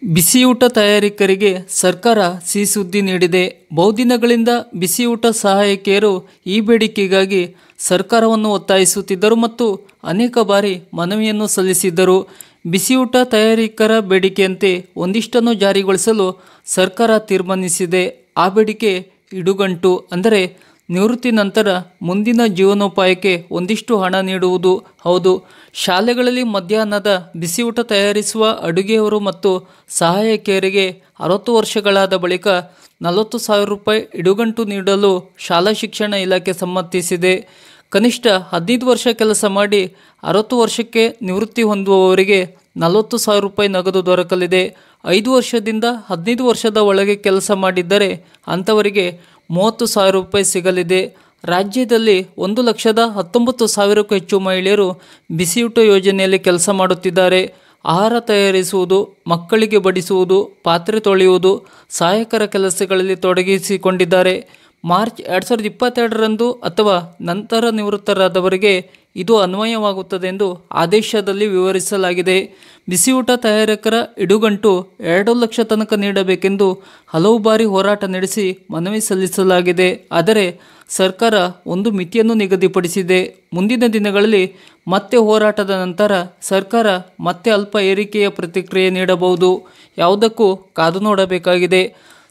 ಬಿಸಿಯೂಟ ತಯಾರಕರಿಗೆ ಸರ್ಕಾರ ಸಿಹಿ ಸುದ್ದಿ ನೀಡಿದೆ. ಬಹುದಿನಗಳಿಂದ ಬಿಸಿಯೂಟ ಸಹಾಯಕಿಯರು ಈ ಬೇಡಿಕೆಗಾಗಿ ಸರ್ಕಾರವನ್ನು ಒತ್ತಾಯಿಸುತ್ತಿದ್ದರು ಮತ್ತು ಅನೇಕ ಬಾರಿ ಮನವಿಯನ್ನು ಸಲ್ಲಿಸಿದ್ದರು. ಬಿಸಿಯೂಟ ತಯಾರಕರ ಬೇಡಿಕೆಯಂತೆ ಒಂದಿಷ್ಟನ್ನು ಜಾರಿಗೊಳಿಸಲು ಸರ್ಕಾರ ತೀರ್ಮಾನಿಸಿದೆ. ಆ ಬೇಡಿಕೆ ಇಡುಗಂಟು, ಅಂದರೆ ನಿವೃತ್ತಿ ನಂತರ ಮುಂದಿನ ಜೀವನೋಪಾಯಕ್ಕೆ ಒಂದಿಷ್ಟು ಹಣ ನೀಡುವುದು. ಹೌದು, ಶಾಲೆಗಳಲ್ಲಿ ಮಧ್ಯಾಹ್ನದ ಬಿಸಿಯೂಟ ತಯಾರಿಸುವ ಅಡುಗೆಯವರು ಮತ್ತು ಸಹಾಯಕಿಯರಿಗೆ 60 ವರ್ಷಗಳಾದ ಬಳಿಕ 40,000 ರೂಪಾಯಿ ಇಡುಗಂಟು ನೀಡಲು ಶಾಲಾ ಶಿಕ್ಷಣ ಇಲಾಖೆ ಸಮ್ಮತಿಸಿದೆ. ಕನಿಷ್ಠ 15 ವರ್ಷ ಕೆಲಸ ಮಾಡಿ 60 ವರ್ಷಕ್ಕೆ ನಿವೃತ್ತಿ ಹೊಂದುವವರಿಗೆ 40,000 ರೂಪಾಯಿ ನಗದು ದೊರಕಲಿದೆ. 5 ವರ್ಷದಿಂದ 15 ವರ್ಷದ ಒಳಗೆ ಕೆಲಸ ಮಾಡಿದ್ದರೆ ಅಂಥವರಿಗೆ 30,000 ರೂಪಾಯಿ ಸಿಗಲಿದೆ. ರಾಜ್ಯದಲ್ಲಿ 1,19,000ಕ್ಕೂ ಹೆಚ್ಚು ಮಹಿಳೆಯರು ಬಿಸಿಯೂಟ ಯೋಜನೆಯಲ್ಲಿ ಕೆಲಸ ಮಾಡುತ್ತಿದ್ದಾರೆ. ಆಹಾರ ತಯಾರಿಸುವುದು, ಮಕ್ಕಳಿಗೆ ಬಡಿಸುವುದು, ಪಾತ್ರೆ ತೊಳೆಯುವುದು, ಸಹಾಯಕರ ಕೆಲಸಗಳಲ್ಲಿ ತೊಡಗಿಸಿಕೊಂಡಿದ್ದಾರೆ. ಮಾರ್ಚ್ 2022ರಂದು ಅಥವಾ ನಂತರ ನಿವೃತ್ತರಾದವರಿಗೆ ಇದು ಅನ್ವಯವಾಗುತ್ತದೆ ಎಂದು ಆದೇಶದಲ್ಲಿ ವಿವರಿಸಲಾಗಿದೆ. ಬಿಸಿಯೂಟ ತಯಾರಕರ ಇಡುಗಂಟು 2 ಲಕ್ಷ ತನಕ ನೀಡಬೇಕೆಂದು ಹಲವು ಬಾರಿ ಹೋರಾಟ ನಡೆಸಿ ಮನವಿ ಸಲ್ಲಿಸಲಾಗಿದೆ. ಆದರೆ ಸರ್ಕಾರ ಒಂದು ಮಿತಿಯನ್ನು ನಿಗದಿಪಡಿಸಿದೆ. ಮುಂದಿನ ದಿನಗಳಲ್ಲಿ ಮತ್ತೆ ಹೋರಾಟದ ನಂತರ ಸರ್ಕಾರ ಮತ್ತೆ ಅಲ್ಪ ಏರಿಕೆಯ ಪ್ರತಿಕ್ರಿಯೆ ನೀಡಬಹುದು. ಯಾವುದಕ್ಕೂ ಕಾದು ನೋಡಬೇಕಾಗಿದೆ.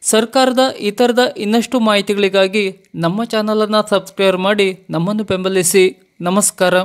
ಸರ್ಕಾರದ ಈ ಥರದ ಇನ್ನಷ್ಟು ಮಾಹಿತಿಗಳಿಗಾಗಿ ನಮ್ಮ ಚಾನಲನ್ನು ಸಬ್ಸ್ಕ್ರೈಬ್ ಮಾಡಿ ನಮ್ಮನ್ನು ಬೆಂಬಲಿಸಿ. ನಮಸ್ಕಾರ.